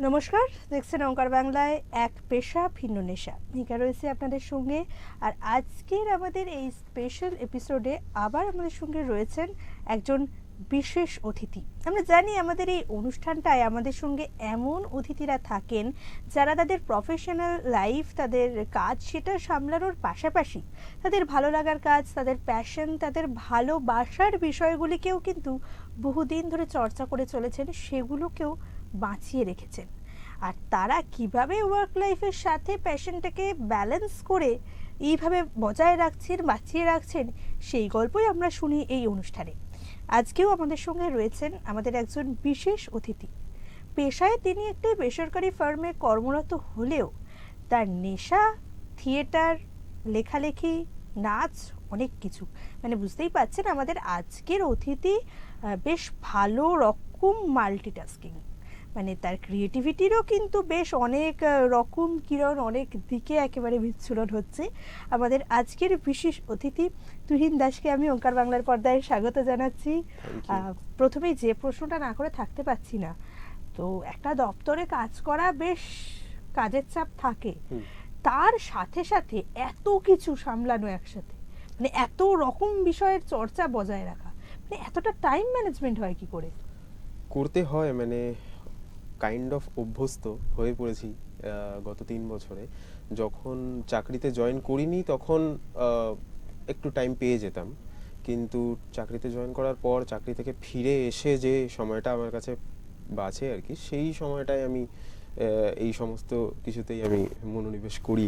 নমস্কার, দেখছেন ওঙ্কার বাংলায় এক পেশা ভিন্ন নেশা। নিকা রয়েছে আপনাদের সঙ্গে। আর আজকের আমাদের এই স্পেশাল এপিসোডে আবার আমাদের সঙ্গে রয়েছেন একজন বিশেষ অতিথি। আমরা জানি আমাদের এই অনুষ্ঠানটায় আমাদের সঙ্গে এমন অতিথিরা থাকেন যারা তাদের প্রফেশনাল লাইফ, তাদের কাজ সেটা সামলানোর পাশাপাশি তাদের ভালো লাগার কাজ, তাদের প্যাশন, তাদের ভালোবাসার বিষয়গুলিকেও কিন্তু বহুদিন ধরে চর্চা করে চলেছেন, সেগুলোকেও বাঁচিয়ে রেখেছেন। আর তারা কিভাবে ওয়ার্ক লাইফের সাথে প্যাশনটাকে ব্যালেন্স করে এইভাবে বজায় রাখছেন, বাঁচিয়ে রাখছেন, সেই গল্পই আমরা শুনি এই অনুষ্ঠানে। আজকেও আমাদের সঙ্গে রয়েছেন আমাদের একজন বিশেষ অতিথি। পেশায় তিনি একটি বেসরকারি ফার্মে কর্মরত হলেও তার নেশা থিয়েটার, লেখালেখি, নাচ, অনেক কিছু। মানে বুঝতেই পারছেন আমাদের আজকের অতিথি বেশ ভালো রকম মাল্টিটাস্কিং। মানে তার ক্রিয়েটিভিটিরও কিন্তু বেশ অনেক রকম কিরণ, অনেক দিকে একেবারে বিচ্ছুরণ হচ্ছে। আমাদের আজকের বিশেষ অতিথি তুহিন দাসকে আমি ওঙ্কার বাংলার পর্দায় স্বাগত জানাচ্ছি। প্রথমেই যে প্রশ্নটা না করে থাকতে পারছি না, তো একটা দপ্তরে কাজ করা বেশ কাজের চাপ থাকে, তার সাথে সাথে এত কিছু সামলানো একসাথে, মানে এত রকম বিষয়ের চর্চা বজায় রাখা, মানে এতটা টাইম ম্যানেজমেন্ট হয় কি করে? করতে হয়, মানে কাইন্ড অফ অভ্যস্ত হয়ে পড়েছি গত 3 বছরে। যখন চাকরিতে জয়েন করিনি তখন একটু টাইম পেয়ে যেতাম, কিন্তু চাকরিতে জয়েন করার পর চাকরি থেকে ফিরে এসে যে সময়টা আমার কাছে বাঁচে আর কি, সেই সময়টায় আমি এই সমস্ত কিছুতেই আমি মনোনিবেশ করি।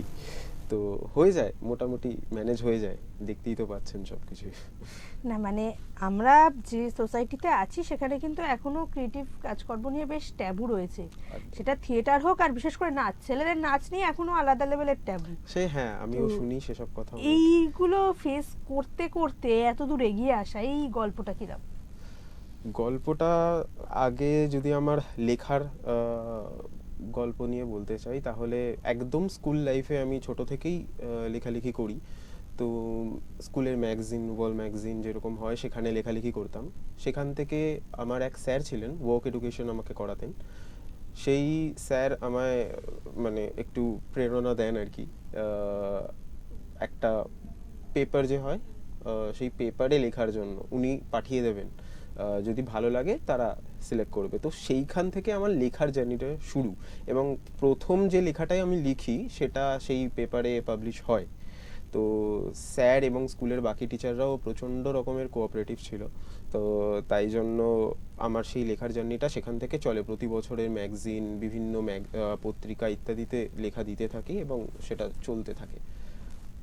তো হয়ে যায়, মোটামুটি ম্যানেজ হয়ে যায়, দেখতেই তো পাচ্ছেন সব কিছু। না মানে আমরা যে সোসাইটিতে আছি সেখানে কিন্তু এখনো ক্রিয়েটিভ কাজকর্ম নিয়ে বেশ ট্যাবু রয়েছে, সেটা থিয়েটার হোক আর বিশেষ করে নাচ, ছেলেদের নাচ নিয়ে এখনো আলাদা লেভেলের ট্যাবু। সে হ্যাঁ, আমিও শুনি সেসব কথা। এইগুলো ফেস করতে করতে এত দূর এগিয়ে আসা, এই গল্পটা কিরকম? গল্পটা আগে যদি আমার লেখার গল্প নিয়ে বলতে চাই, তাহলে একদম স্কুল লাইফে আমি ছোট থেকেই লেখালেখি করি। তো স্কুলের ম্যাগাজিন, ওয়াল ম্যাগাজিন যেরকম হয় সেখানে লেখালেখি করতাম। সেখান থেকে আমার এক স্যার ছিলেন, ওয়ার্ক এডুকেশন আমাকে করাতেন। সেই স্যার আমায় মানে একটু প্রেরণা দেন আর কি। একটা পেপার যে হয়, সেই পেপারে লেখার জন্য উনি পাঠিয়ে দেবেন, যদি ভালো লাগে তারা সিলেক্ট করবে। তো সেইখান থেকে আমার লেখার জার্নিটা শুরু, এবং প্রথম যে লেখাটাই আমি লিখি সেটা সেই পেপারে পাবলিশ হয়। তো স্যার এবং স্কুলের বাকি টিচাররাও প্রচণ্ড রকমের কোঅপারেটিভ ছিল। তো তাই জন্য আমার সেই লেখার জার্নিটা সেখান থেকে চলে। প্রতি বছরের ম্যাগাজিন, বিভিন্ন পত্রিকা ইত্যাদিতে লেখা দিতে থাকি এবং সেটা চলতে থাকে।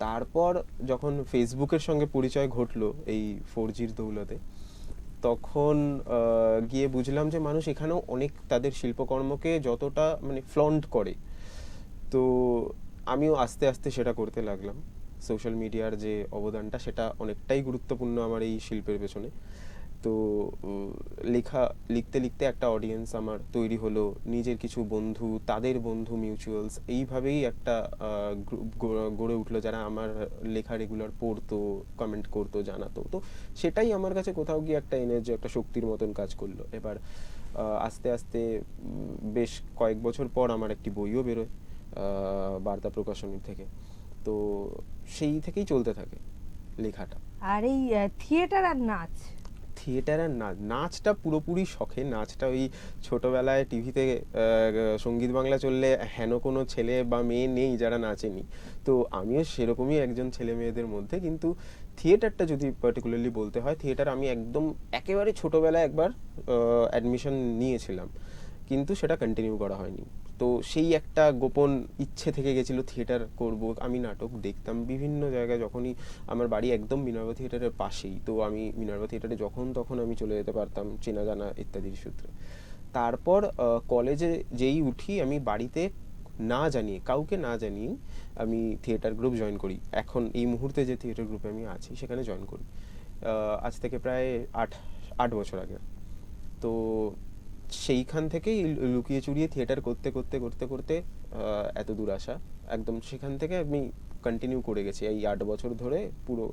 তারপর যখন ফেসবুকের সঙ্গে পরিচয় ঘটলো এই 4Gর দৌলতে, তখন গিয়ে বুঝলাম যে মানুষ এখানেও অনেক তাদের শিল্পকর্মকে যতটা মানে ফ্লন্ট করে। তো আমিও আস্তে আস্তে সেটা করতে লাগলাম। সোশ্যাল মিডিয়ার যে অবদানটা সেটা অনেকটাই গুরুত্বপূর্ণ আমার এই শিল্পের পেছনে। তো লেখা লিখতে লিখতে একটা অডিয়েন্স আমার তৈরি হলো, নিজের কিছু বন্ধু, তাদের বন্ধু, মিউচুয়ালস, এইভাবেই একটা গ্রুপ গড়ে উঠলো যারা আমার লেখা রেগুলার পড়তো, কমেন্ট করতো, জানাতো। তো সেটাই আমার কাছে কোথাও গিয়ে একটা এনার্জি, একটা শক্তির মতন কাজ করলো। এবার আস্তে আস্তে বেশ কয়েক বছর পর আমার একটি বইও বেরোয় বার্তা প্রকাশনী থেকে। তো সেই থেকেই চলতে থাকে লেখাটা। আর এই থিয়েটার আর নাচ, থিয়েটার আর নাচটা পুরোপুরি শখে। নাচটা ওই ছোটবেলায় টিভিতে সঙ্গীত বাংলা চললে হেন কোনো ছেলে বা মেয়ে নেই যারা নাচেনি। তো আমিও সেরকমই একজন ছেলে মেয়েদের মধ্যে। কিন্তু থিয়েটারটা যদি পার্টিকুলারলি বলতে হয়, থিয়েটার আমি একদম একেবারে ছোটবেলায় একবার অ্যাডমিশন নিয়েছিলাম, কিন্তু সেটা কন্টিনিউ করা হয়নি। তো সেই একটা গোপন ইচ্ছে থেকে গেছিলো থিয়েটার করব। আমি নাটক দেখতাম বিভিন্ন জায়গায়, যখনই আমার বাড়ি একদম মিনার্ভা থিয়েটারের পাশেই, তো আমি মিনার্ভা থিয়েটারে যখন তখন আমি চলে যেতে পারতাম চেনা জানা ইত্যাদির সূত্রে। তারপর কলেজে যেই উঠি, আমি বাড়িতে না জানিয়ে, কাউকে না জানিয়ে আমি থিয়েটার গ্রুপ জয়েন করি। এখন এই মুহূর্তে যে থিয়েটার গ্রুপে আমি আছি সেখানে জয়েন করি আজ থেকে প্রায় 8 বছর আগে। তো সেইখান থেকেই লুকিয়ে চুরিয়ে থিয়েটার করতে করতে করতে করতে এত দূর আসা। একদম সেখান থেকে আমি কন্টিনিউ করে গেছি এই 8 বছর ধরে, পুরো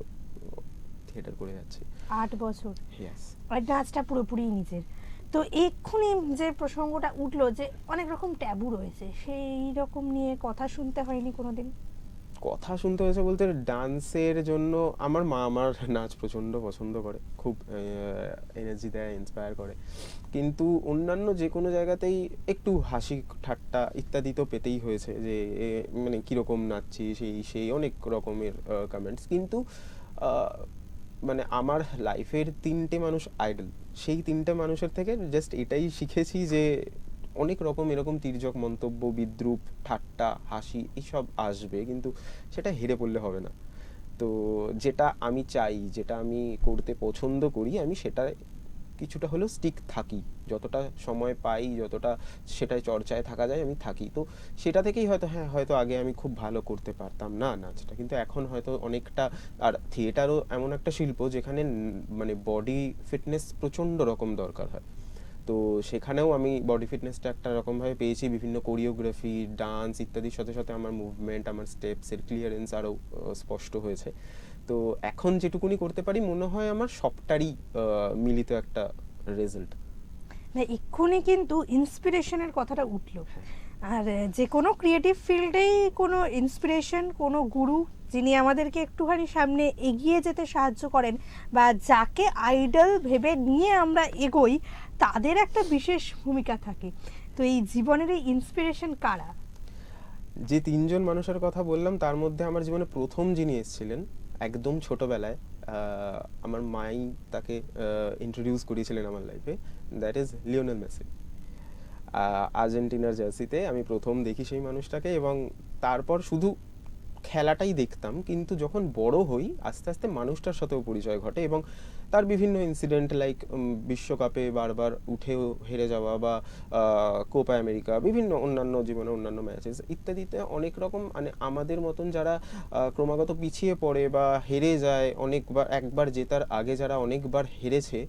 থিয়েটার করে যাচ্ছি। 8 বছর। ইয়েস। আর নাচটা পুরোপুরি নিজের। তো এক্ষুনি যে প্রসঙ্গটা উঠলো যে অনেক রকম ট্যাবু রয়েছে, সেই রকম নিয়ে কথা শুনতে হয়নি কোনোদিন? কথা শুনতে হয়েছে বলতে, ডান্সের জন্য আমার মা আমার নাচ প্রচণ্ড পছন্দ করে, খুব এনার্জি দেয়, ইন্সপায়ার করে, কিন্তু অন্যান্য যে কোনো জায়গাতেই একটু হাসি ঠাট্টা ইত্যাদি তো পেতেই হয়েছে, যে মানে কীরকম নাচছি, সেই সেই অনেক রকমের কমেন্টস। কিন্তু আহ, মানে আমার লাইফের তিনটে মানুষ আইডল, সেই তিনটে মানুষের থেকে জাস্ট এটাই শিখেছি যে অনেক রকম এরকম তির্যক মন্তব্য, বিদ্রূপ, ঠাট্টা, হাসি এইসব আসবে, কিন্তু সেটা হেরে পড়লে হবে না। তো যেটা আমি চাই, যেটা আমি করতে পছন্দ করি, আমি সেটা কিছুটা হলেও স্টিক থাকি, যতটা সময় পাই, যতটা সেটাই চর্চায় থাকা যায় আমি থাকি। তো সেটা থেকেই হয়তো, হ্যাঁ হয়তো আগে আমি খুব ভালো করতে পারতাম না নাচটা, কিন্তু এখন হয়তো অনেকটা। আর থিয়েটারও এমন একটা শিল্প যেখানে মানে বডি ফিটনেস প্রচণ্ড রকম দরকার হয়। তো সেখানেও আমি বডি ফিটনেসটা একটা রকমভাবে পেয়েছি, বিভিন্ন কোরিওগ্রাফি, ডান্স ইত্যাদির সাথে সাথে আমার মুভমেন্ট, আমার স্টেপসের ক্লিয়ারেন্স আরও স্পষ্ট হয়েছে। তো এখন যেটুকুনি করতে পারি মনে হয় আমার সবটারই মিলিত একটা রেজাল্ট। না, এক্ষুনি কিন্তু ইন্সপিরেশনের কথাটা উঠলো। আর যে কোনো ক্রিয়েটিভ ফিল্ডেই কোনো ইন্সপিরেশন, কোনো গুরু যিনি আমাদেরকে একটুখানি সামনে এগিয়ে যেতে সাহায্য করেন, বা যাকে আইডল ভেবে নিয়ে আমরা এগোই, তাদের একটা বিশেষ ভূমিকা থাকে। তো এই জীবনের এই ইন্সপিরেশন কারা? যে তিনজন মানুষের কথা বললাম তার মধ্যে আমার জীবনে প্রথম যিনি এসেছিলেন একদম ছোটবেলায়, আমার মাই তাকে ইন্ট্রোডিউস করেছিলেন আমার লাইফে, দ্যাট ইজ লিওনেল মেসি। আর্জেন্টিনার জার্সিতে আমি প্রথম দেখি সেই মানুষটাকে, এবং তারপর শুধু খেলাটাই দেখতাম, কিন্তু যখন বড় হই আস্তে আস্তে মানুষটার সাথেও পরিচয় ঘটে, এবং তার বিভিন্ন ইনসিডেন্ট লাইক বিশ্বকাপে বারবার উঠেও হেরে যাওয়া, বা কোপা আমেরিকা, বিভিন্ন অন্যান্য জীবনে অন্যান্য ম্যাচেস ইত্যাদিতে অনেক রকম, মানে আমাদের মতন যারা ক্রমাগত পিছিয়ে পড়ে বা হেরে যায় অনেকবার, একবার জেতার আগে যারা অনেকবার হেরেছে,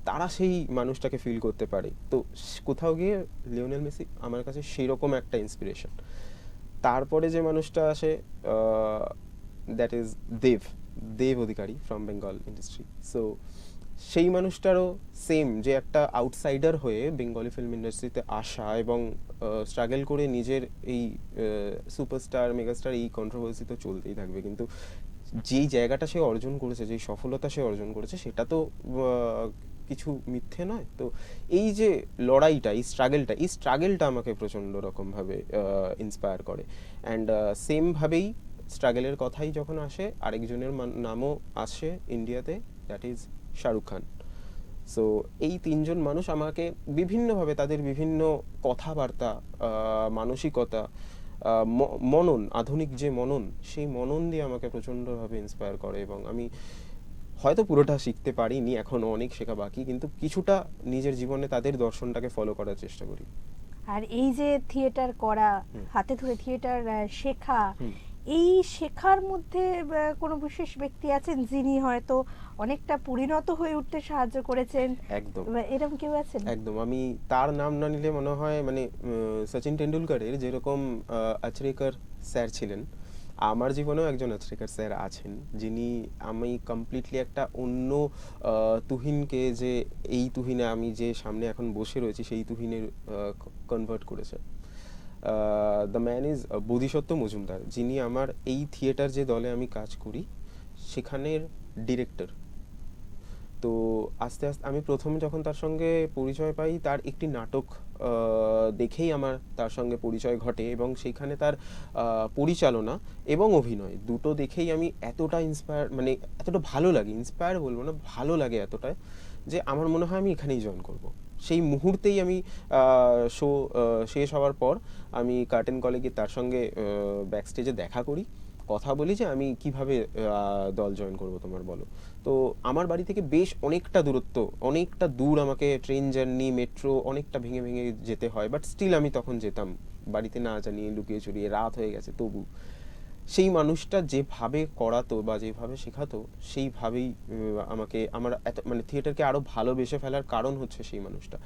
তারা সেই মানুষটাকে ফিল করতে পারে। তো কোথাও গিয়ে লিওনেল মেসি আমার কাছে সেই রকম একটা ইন্সপিরেশন। তারপরে যে মানুষটা আসে, that is Dev Dev Adhikari from Bengal industry. So সেই মানুষটারও সেম, যে একটা আউটসাইডার হয়ে বেঙ্গলি ফিল্ম ইন্ডাস্ট্রিতে আসা এবং স্ট্রাগল করে নিজের এই সুপারস্টার মেগাস্টার এই কন্ট্রোভার্সি তো চলতেই থাকবে, কিন্তু যেই জায়গাটা সে অর্জন করেছে, যেই সফলতা সে অর্জন করেছে, সেটা তো কিছু মিথ্যে নয়। তো এই যে লড়াইটা, এই স্ট্রাগলটা আমাকে প্রচণ্ড রকমভাবে ইন্সপায়ার করে। অ্যান্ড সেমভাবেই স্ট্রাগলের কথাই যখন আসে, আরেকজনের নামও আসে ইন্ডিয়াতে, that is Shahrukh Khan. So এই তিনজন মানুষ আমাকে বিভিন্নভাবে, তাদের বিভিন্ন কথাবার্তা, মানসিকতা, মনন, আধুনিক যে মনন, সেই মনন দিয়ে আমাকে প্রচণ্ডভাবে ইন্সপায়ার করে, এবং আমি হয়তো পুরোটা শিখতে পারিনি, এখনো অনেক শেখা বাকি, কিন্তু কিছুটা নিজের জীবনে তাদের দর্শনটাকে ফলো করার চেষ্টা করি। আর এই যে থিয়েটার করা, হাতে ধরে থিয়েটার শেখা, এই শেখার মধ্যে কোনো বিশেষ ব্যক্তি আছেন যিনি হয়তো অনেকটা পরিণত হয়ে উঠতে সাহায্য করেছেন? একদম, এরকম কেউ আছেন? একদম। আমি তার নাম না নিলে মনে হয়, মানে সচিন টেন্ডুলকারের যেরকম আচরেকর স্যার ছিলেন, আমার জীবনেও একজন আচরেকর স্যার আছেন, যিনি আমি কমপ্লিটলি একটা অন্য তুহিনকে, যে এই তুহিনে আমি যে সামনে এখন বসে রয়েছি সেই তুহিনের কনভার্ট করেছে। দ্য ম্যান ইজ বোধিসত্ত্ব মজুমদার, যিনি আমার এই থিয়েটার যে দলে আমি কাজ করি সেখানের ডিরেক্টর। তো আস্তে আস্তে আমি প্রথমে যখন তার সঙ্গে পরিচয় পাই, তার একটি নাটক দেখেই আমার তার সঙ্গে পরিচয় ঘটে, এবং সেইখানে তার পরিচালনা এবং অভিনয় দুটো দেখেই আমি এতটা ইন্সপায়ার, মানে এতটা ভালো লাগে, ইন্সপায়ার বলবো না, ভালো লাগে এতটা, যে আমার মনে হয় আমি এখানেই জয়েন করব। সেই মুহূর্তেই আমি শো শেষ হওয়ার পর আমি কার্টেন কলে গিয়ে তার সঙ্গে ব্যাক স্টেজে দেখা করি, কথা বলি যে আমি কিভাবে দল জয়েন করব তোমার, বলো। তো আমার বাড়ি থেকে বেশ অনেকটা দূরত্ব, অনেকটা দূর, আমাকে ট্রেন জার্নি, মেট্রো অনেকটা ভেঙে ভেঙে যেতে হয়, বাট স্টিল আমি তখন যেতাম, বাড়িতে না জানিয়ে, লুকিয়ে চুরিয়ে, রাত হয়ে গেছে তবু। সেই মানুষটা যেভাবে করাতো বা যেভাবে শেখাতো, সেইভাবেই আমাকে, আমার এত, মানে থিয়েটারকে আরও ভালোবেসে ফেলার কারণ হচ্ছে সেই মানুষটা।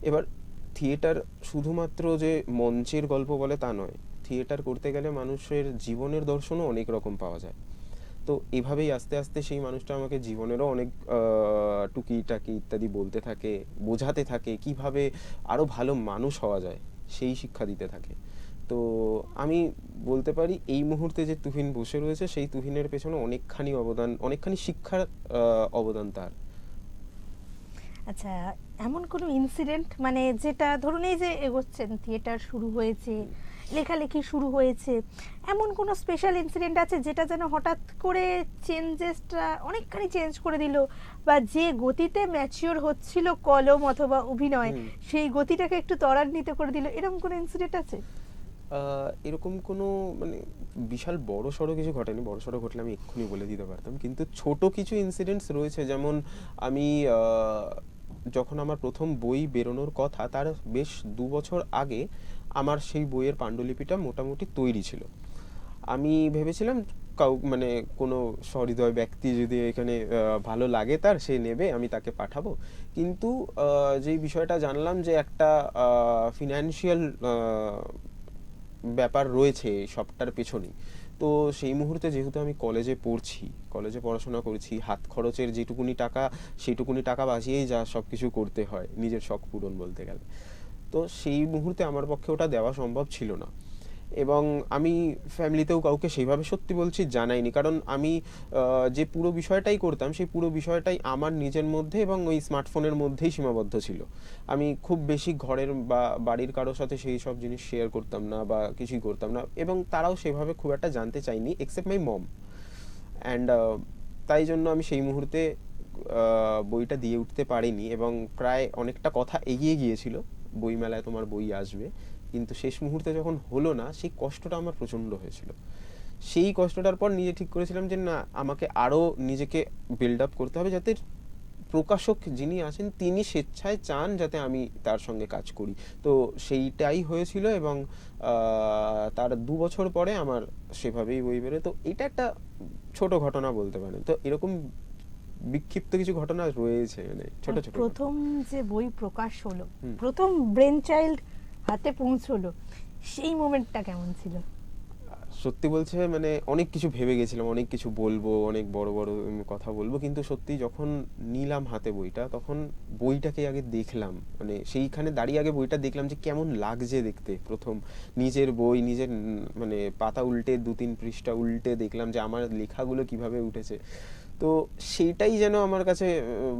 এবার থিয়েটার শুধুমাত্র যে মঞ্চের গল্প বলে তা নয়, থিয়েটার করতে গেলে মানুষের জীবনের দর্শনও অনেক রকম পাওয়া যায়। তো এভাবেই আস্তে আস্তে সেই মানুষটা আমাকে জীবনেরও অনেক টুকিটাকি ইত্যাদি বলতে থাকে, বোঝাতে থাকে কিভাবে আরো ভালো মানুষ হওয়া যায়, সেই শিক্ষা দিতে থাকে। তো আমি বলতে পারি এই মুহূর্তে যে তুহিন বসে রয়েছে সেই তুহিনের পেছনে অনেকখানি শিক্ষার অবদান তার। আচ্ছা, এমন কোনো ইনসিডেন্ট মানে যেটা ধরুন এই যে এগোচ্ছেন, থিয়েটার শুরু হয়েছে, লেখালেখি শুরু হয়েছে, এমন কোনো স্পেশাল ইনসিডেন্ট আছে যেটা যেন হঠাৎ করে চেঞ্জেসটা অনেকখানি চেঞ্জ করে দিল, বা যে গতিতে ম্যাচিওর হচ্ছিল কলম অথবা অভিনয় সেই গতিটাকে একটু ত্বরান্বিত করে দিল, এরকম কোনো ইনসিডেন্ট আছে? এরকম কোনো মানে বিশাল বড় সড়ো কিছু ঘটেনি, বড় সড়ো ঘটলে আমি এক্ষুনি বলে দিতে পারতাম, কিন্তু ছোট কিছু ইনসিডেন্টস রয়েছে। যেমন আমি যখন আমার প্রথম বই বেরোনোর কথা তার বেশ 2 বছর আগে আমার সেই বইয়ের পাণ্ডুলিপিটা মোটামুটি তৈরি ছিল। আমি ভেবেছিলাম মানে কোনো সহৃদয় ব্যক্তি যদি এখানে ভালো লাগে তার, সে নেবে, আমি তাকে পাঠাবো। কিন্তু যেই বিষয়টা জানলাম যে একটা ফিনান্সিয়াল ব্যাপার রয়েছে সবটার পেছনেই, তো সেই মুহূর্তে যেহেতু আমি কলেজে পড়াশোনা করছি, হাত খরচের যেটুকুনি টাকা সেইটুকুনি টাকা বাঁচিয়েই যা সব কিছু করতে হয় নিজের শখ পূরণ বলতে গেলে, তো সেই মুহূর্তে আমার পক্ষে ওটা দেওয়া সম্ভব ছিল না। এবং আমি ফ্যামিলিতেও কাউকে সেইভাবে সত্যি বলছি জানাইনি, কারণ আমি যে পুরো বিষয়টাই করতাম সেই পুরো বিষয়টাই আমার নিজের মধ্যে এবং ওই স্মার্টফোনের মধ্যেই সীমাবদ্ধ ছিল। আমি খুব বেশি ঘরের বা বাড়ির কারোর সাথে সেই সব জিনিস শেয়ার করতাম না বা কিছুই করতাম না, এবং তারাও সেভাবে খুব একটা জানতে চাইনি এক্সেপ্ট মাই মম। অ্যান্ড তাই জন্য আমি সেই মুহূর্তে বইটা দিয়ে উঠতে পারিনি, এবং প্রায় অনেকটা কথা এগিয়ে গিয়েছিল বইমেলায় তোমার বই আসবে, কিন্তু শেষ মুহূর্তে যখন হলো না সেই কষ্টটা আমার প্রচণ্ড হয়েছিল। সেই কষ্টটার পর নিজে ঠিক করেছিলাম যে না, আমাকে আরও নিজেকে বিল্ড আপ করতে হবে, যাতে প্রকাশক যিনি আছেন তিনি স্বেচ্ছায় চান যাতে আমি তার সঙ্গে কাজ করি। তো সেইটাই হয়েছিল, এবং তার 2 বছর পরে আমার সেভাবেই বই বেরোয়। তো এটা একটা ছোট ঘটনা বলতে পারেন। তো এরকম বিক্ষিপ্ত কিছু ঘটনা রয়েছে, মানে ছোট ছোট ঘটনা। প্রথম যে বই প্রকাশ হলো, প্রথম ব্রেন চাইল্ড হাতে পৌঁছলো, সেই মোমেন্টটা কেমন ছিল? সত্যি বলছে মানে অনেক কিছু ভেবে গেছিলাম, অনেক কিছু বলবো, অনেক বড় বড় কথা বলবো, কিন্তু সত্যি যখন নিলাম হাতে বইটা তখন বইটাকে আগে দেখলাম, মানে সেইখানে দাঁড়িয়ে আগে বইটা দেখলাম যে কেমন লাগছে দেখতে। প্রথম নিজের বই, নিজের মানে পাতা উল্টে 2-3 পৃষ্ঠা উল্টে দেখলাম যে আমার লেখাগুলো কিভাবে উঠেছে। তো সেইটাই যেন আমার কাছে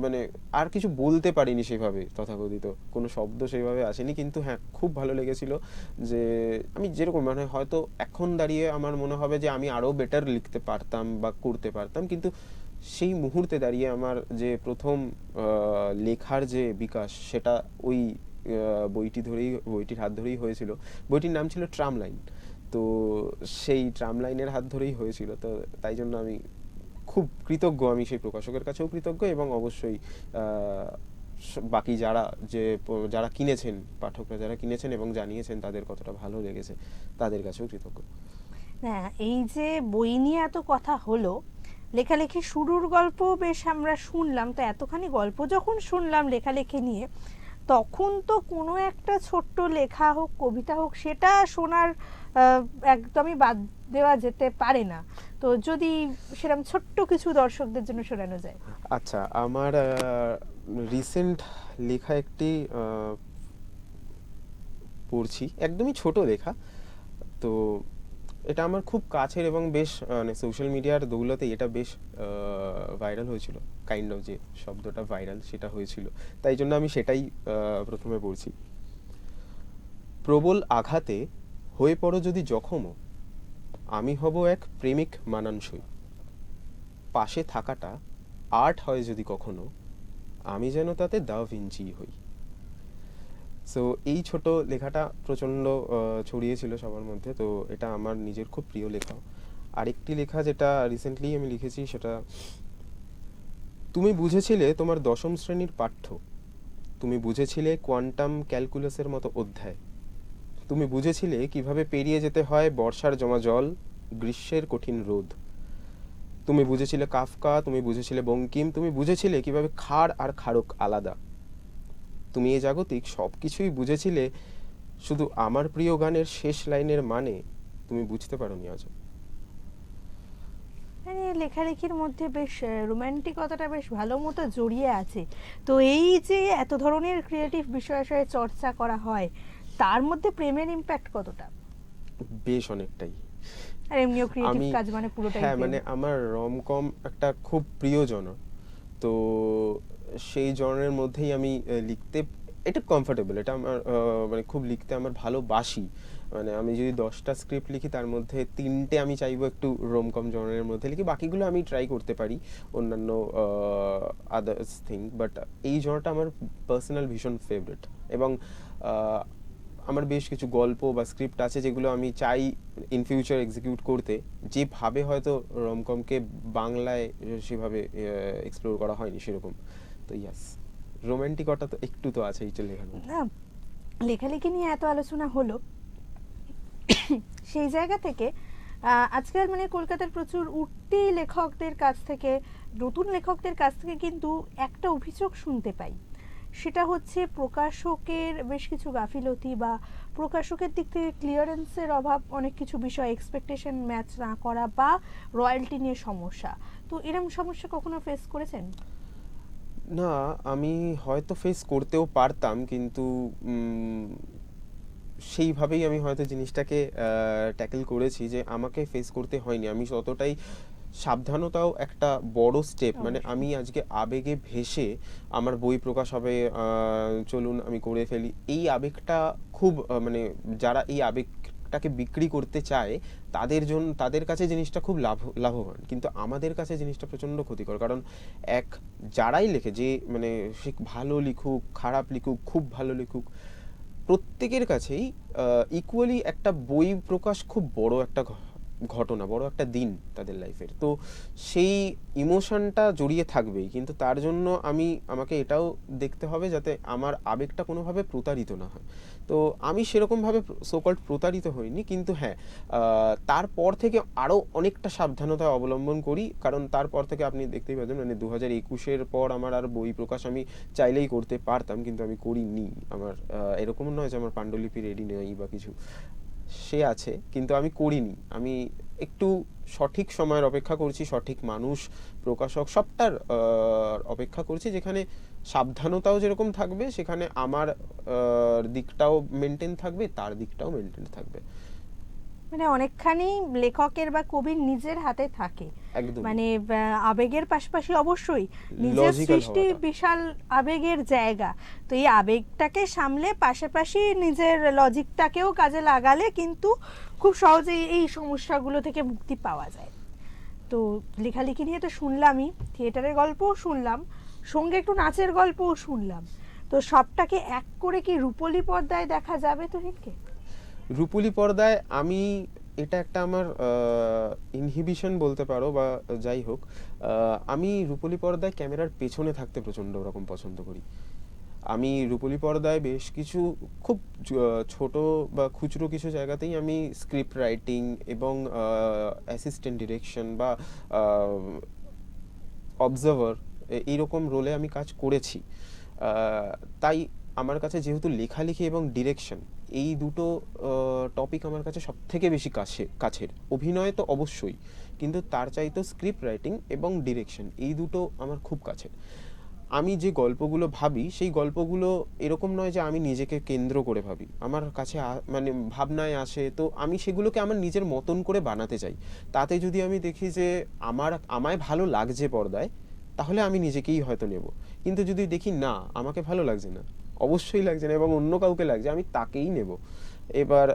মানে আর কিছু বলতে পারিনি সেভাবে, তথাকথিত কোনো শব্দ সেইভাবে আসেনি, কিন্তু হ্যাঁ খুব ভালো লেগেছিল যে আমি যেরকম মানে হয়তো এখন দাঁড়িয়ে আমার মনে হবে যে আমি আরও বেটার লিখতে পারতাম বা করতে পারতাম, কিন্তু সেই মুহূর্তে দাঁড়িয়ে আমার যে প্রথম লেখার যে বিকাশ সেটা ওই বইটির হাত ধরেই হয়েছিল। বইটির নাম ছিল ট্রাম লাইন। তো সেই ট্রাম লাইনের হাত ধরেই হয়েছিল। তো তাই জন্য আমি খুব কৃতজ্ঞ, আমি সেই প্রকাশকের কাছেও কৃতজ্ঞ, এবং অবশ্যই বাকি যারা কিনেছেন, পাঠকরা যারা কিনেছেন এবং জানিয়েছেন তাদের কতটা ভালো লেগেছে, তাদের কাছেও কৃতজ্ঞ। হ্যাঁ, এই যে বই নিয়ে এত কথা হলো, লেখালেখি শুরুর গল্প বেশ আমরা শুনলাম, তো এতখানি গল্প যখন শুনলাম লেখালেখি নিয়ে, তখন তো কোনো একটা ছোট্ট লেখা হোক, কবিতা হোক, সেটা শোনার একদমই বাদ দেওয়া যেতে পারে না। তো যদি সেরকম ছোট্ট কিছু দর্শকদের জন্য শোনানো যায়। আচ্ছা, আমার রিসেন্ট লেখা একটি পড়ছি, একদমই ছোট লেখা। তো এটা আমার খুব কাছের, এবং বেশ মানে সোশ্যাল মিডিয়ার দৌলতে এটা বেশ ভাইরাল হয়েছিল, কাইন্ড অফ যে শব্দটা ভাইরাল সেটা হয়েছিল, তাই জন্য আমি সেটাই প্রথমে পড়ছি। প্রবল আঘাতে হয়ে পড়ো যদি জখমও, আমি হব এক প্রেমিক মানানসই। পাশে থাকাটা আর্ট হয় যদি কখনো, আমি যেন তাতে দা ভিঞ্চি হই। সো এই ছোট লেখাটা প্রচণ্ড ছড়িয়েছিল সবার মধ্যে, তো এটা আমার নিজের খুব প্রিয় লেখা। আরেকটি লেখা যেটা রিসেন্টলি আমি লিখেছি, সেটা তুমি বুঝেছিলে তোমার 10ম শ্রেণীর পাঠ্য, তুমি বুঝেছিলে কোয়ান্টাম ক্যালকুলাসের মতো অধ্যায়, তুমি বুঝেছিলে কিভাবে পেরিয়ে যেতে হয় বর্ষার জমা জল, গ্রীষ্মের কঠিন রোদ, তুমি বুঝেছিলে কাফকা, তুমি বুঝেছিলে বঙ্কিম, তুমি বুঝেছিলে কিভাবে খাড় আর ক্ষারক আলাদা, তুমি এই জাগতিক সব কিছুই বুঝেছিলে, শুধু আমার প্রিয় গানের শেষ লাইনের মানে তুমি বুঝতে পারোনি আজও। মানে লেখালেখির মধ্যে বেশ রোম্যান্টিকতাটা বেশ ভালো মতো জড়িয়ে আছে। তো এই যে এত ধরনের ক্রিয়েটিভ বিষয়ে চর্চা করা হয়, তার মধ্যে প্রেমের ইম্প্যাক্ট কতটা? বেশ অনেকটাই। আর এমনিও ক্রিয়েটিভ আমি কাজ মানে পুরোটাই হ্যাঁ, প্রেম। মানে আমার রমকম একটা খুব প্রিয় জনর। তো সেই জনরের মধ্যেই আমি লিখতে একটু কমফোর্টেবল। এটা আমার মানে খুব লিখতে আমার ভালোবাসি। মানে আমি যদি 10টা স্ক্রিপ্ট লিখি তার মধ্যে 3টে আমি চাইবো একটু রোমকম জনরের মধ্যে লিখি, বাকিগুলো আমি ট্রাই করতে পারি অন্যান্য আদার্স থিং, বাট এই জনরটা আমার পার্সোনাল ভীষণ ফেভারিট। এবং আহ, আমার বেশ কিছু গল্প বা স্ক্রিপ্ট আছে যেগুলো আমি চাই ইন ফিউচার এক্সিকিউট করতে, যেভাবে হয়তো রমকমকে বাংলায় সেভাবে এক্সপ্লোর করা হয়নি সেরকম। তো ইয়াস, রোমান্টিকতা তো একটু তো আছেই তো লেখার মধ্যে। না, লেখালেখি নিয়ে এত আলোচনা হলো, সেই জায়গা থেকে আজকাল মানে কলকাতার প্রচুর উঠতি লেখকদের কাছ থেকে, নতুন লেখকদের কাছ থেকে কিন্তু একটা অভিযোগ শুনতে পাই। সেটা হচ্ছে প্রকাশকের বেশ কিছু গাফিলতি বা প্রকাশকের দিক থেকে ক্লিয়ারেন্সের অভাব, অনেক কিছু বিষয় এক্সপেকটেশন ম্যাচ না করা বা রয়্যালটি নিয়ে সমস্যা। তো এরকম সমস্যা কখনো ফেস করেছেন? না, আমি হয়তো ফেস করতেও পারতাম, কিন্তু সেইভাবেই আমি হয়তো জিনিসটাকে ট্যাকেল করেছি যে আমাকে ফেস করতে হয়নি। আমি ততটাই, সাবধানতাও একটা বড় স্টেপ। মানে অবশ্যই। আমি আজকে আবেগে ভেসে আমার বই প্রকাশ হবে, চলুন আমি করে ফেলি, এই আবেগটা খুব মানে যারা এই আবেগটাকে বিক্রি করতে চায় তাদের কাছে জিনিসটা খুব লাভবান, কিন্তু আমাদের কাছে জিনিসটা প্রচণ্ড ক্ষতিকর। কারণ যারাই লেখে, যে মানে সে ভালো লিখুক, খারাপ লিখুক, খুব ভালো লিখুক, প্রত্যেকের কাছেই ইকুয়ালি একটা বই প্রকাশ খুব বড় একটা ঘটনা, বড় একটা দিন তাদের লাইফের। তো সেই ইমোশনটা জড়িয়ে থাকবেই, কিন্তু তার জন্য আমাকে এটাও দেখতে হবে যাতে আমার আবেগটা কোনোভাবে প্রতারিত না হয়। তো আমি সেরকমভাবে সোকল্ড প্রতারিত হইনি, কিন্তু হ্যাঁ, তারপর থেকে আরও অনেকটা সাবধানতা অবলম্বন করি। কারণ তারপর থেকে আপনি দেখতেই পাচ্ছেন, মানে 2021-এর পর আমার আর বই প্রকাশ আমি চাইলেই করতে পারতাম, কিন্তু আমি করিনি। আমার এরকম নয় যে আমার পাণ্ডুলিপি রেডি নেই বা কিছু, সে আছে, কিন্তু আমি করিনি। আমি একটু সঠিক সময়ের অপেক্ষা করছি, সঠিক মানুষ, প্রকাশক, সবটার অপেক্ষা করছি, যেখানে সাবধানতাও যেরকম থাকবে সেখানে আমার দিকটাও মেনটেন থাকবে, তার দিকটাও মেনটেন থাকবে। মানে অনেকখানি লেখকের বা কবির নিজের হাতে থাকে। একদম, মানে আবেগের পাশাপাশি অবশ্যই নিজের লজিক্যাল সৃষ্টি হওয়াটা। বিশাল আবেগের জায়গা। তো এই আবেগটাকে সামলে পাশাপাশি নিজের লজিকটাকেও কাজে লাগালে কিন্তু খুব সহজেই এই সমস্যাগুলো থেকে মুক্তি পাওয়া যায়। তো লেখালেখি নিয়ে তো শুনলামই, থিয়েটারের গল্পও শুনলাম, সঙ্গে একটু নাচের গল্পও শুনলাম। তো সবটাকে এক করে কি রূপলী পর্দায় দেখা যাবে তুহিনকে? রূপলী পর্দায় এটা একটা আমার ইনহিবিশন বলতে পারো, বা যাই হোক, আমি রূপলী পর্দায় ক্যামেরার পেছনে থাকতে প্রচণ্ড রকম পছন্দ করি। আমি রূপলী পর্দায় বেশ কিছু খুব ছোট বা খুচরো কিছু জায়গাতেই আমি স্ক্রিপ্ট রাইটিং এবং অ্যাসিস্ট্যান্ট ডিরেকশন বা অবজার্ভার এইরকম রোলে আমি কাজ করেছি। তাই আমার কাছে যেহেতু লেখালেখি এবং ডিরেকশন, এই দুটো টপিক আমার কাছে সব থেকে বেশি কাছের। অভিনয় তো অবশ্যই, কিন্তু তার চাইতেও স্ক্রিপ্ট রাইটিং এবং ডিরেকশন, এই দুটো আমার খুব কাছের। আমি যে গল্পগুলো ভাবি সেই গল্পগুলো এরকম নয় যে আমি নিজেকে কেন্দ্র করে ভাবি, আমার কাছে মানে ভাবনায় আসে, তো আমি সেগুলোকে আমার নিজের মতন করে বানাতে চাই। তাতে যদি আমি দেখি যে আমায় ভালো লাগছে পর্দায়, তাহলে আমি নিজেকেই হয়তো নেব। কিন্তু যদি দেখি না, আমাকে ভালো লাগছে না, অবশ্যই লাগছে না, এবং অন্য কাউকে লাগছে, আমি তাকেই নেব। এবার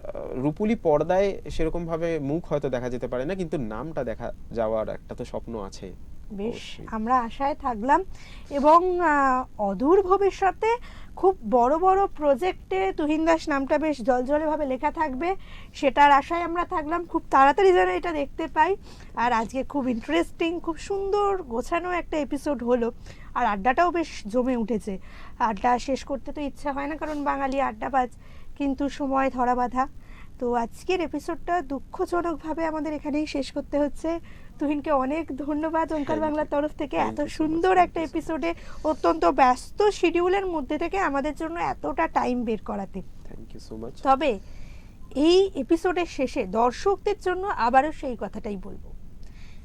রূপলী পর্দায় সেরকমভাবে মুখ হয়তো দেখা যেতে পারে না, কিন্তু নামটা দেখা যাওয়ার একটা তো স্বপ্ন আছে। বেশ, অবশ্যই। আমরা আশায় থাকলাম এবং অদূর ভবিষ্যতে খুব বড় বড় প্রজেক্টে তুহিন দাস নামটা বেশ জলজলেভাবে লেখা থাকবে, সেটার আশায় আমরা থাকলাম। খুব তাড়াতাড়ি যেন এটা দেখতে পাই। আর আজকে খুব ইন্টারেস্টিং, খুব সুন্দর গোছানো একটা এপিসোড হলো, আর আড্ডাটাও বেশ জমে উঠেছে। আড্ডা শেষ করতে তো ইচ্ছা হয় না, কারণ বাঙালি আড্ডাবাজ, কিন্তু সময় ধরা বাঁধা। তো আজকের এপিসোডটা দুঃখজনকভাবে আমাদের এখানেই শেষ করতে হচ্ছে। তুহিনকে অনেক ধন্যবাদ ওঙ্কার বাংলার তরফ থেকে, এত সুন্দর একটা এপিসোডে অত্যন্ত ব্যস্ত শিডিউলের মধ্যে থেকে আমাদের জন্য এতটা টাইম বের করাতে। Thank you so much. তবে এই এপিসোডের শেষে দর্শকদের জন্য আবারও সেই কথাটাই বলবো,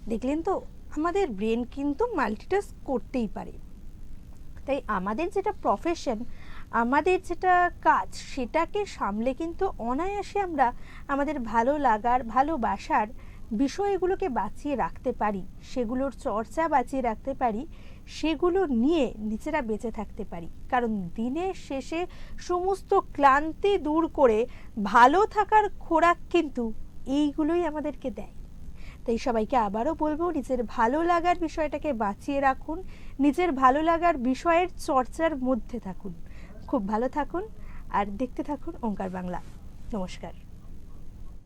দেখলেন তো, আমাদের ব্রেন কিন্তু মাল্টিটাস্ক করতেই পারে। তাই আমাদের যেটা প্রফেশন, আমাদের যেটা কাজ, সেটাকে সামলে কিন্তু অনায়াসে আমরা আমাদের ভালো লাগার, ভালোবাসার বিষয়গুলোকে বাঁচিয়ে রাখতে পারি, সেগুলোর চর্চা বাঁচিয়ে রাখতে পারি, সেগুলো নিয়ে নিজেরা বেঁচে থাকতে পারি। কারণ দিনের শেষে সমস্ত ক্লান্তি দূর করে ভালো থাকার খোরাক কিন্তু এইগুলোই আমাদেরকে দেয়। তাই সবাইকে আবারও বলবো, নিজের ভালো লাগার বিষয়টাকে বাঁচিয়ে রাখুন, নিজের ভালো লাগার বিষয়ের চর্চার মধ্যে থাকুন। খুব ভালো থাকুন আর দেখতে থাকুন ওঙ্কার বাংলা। নমস্কার।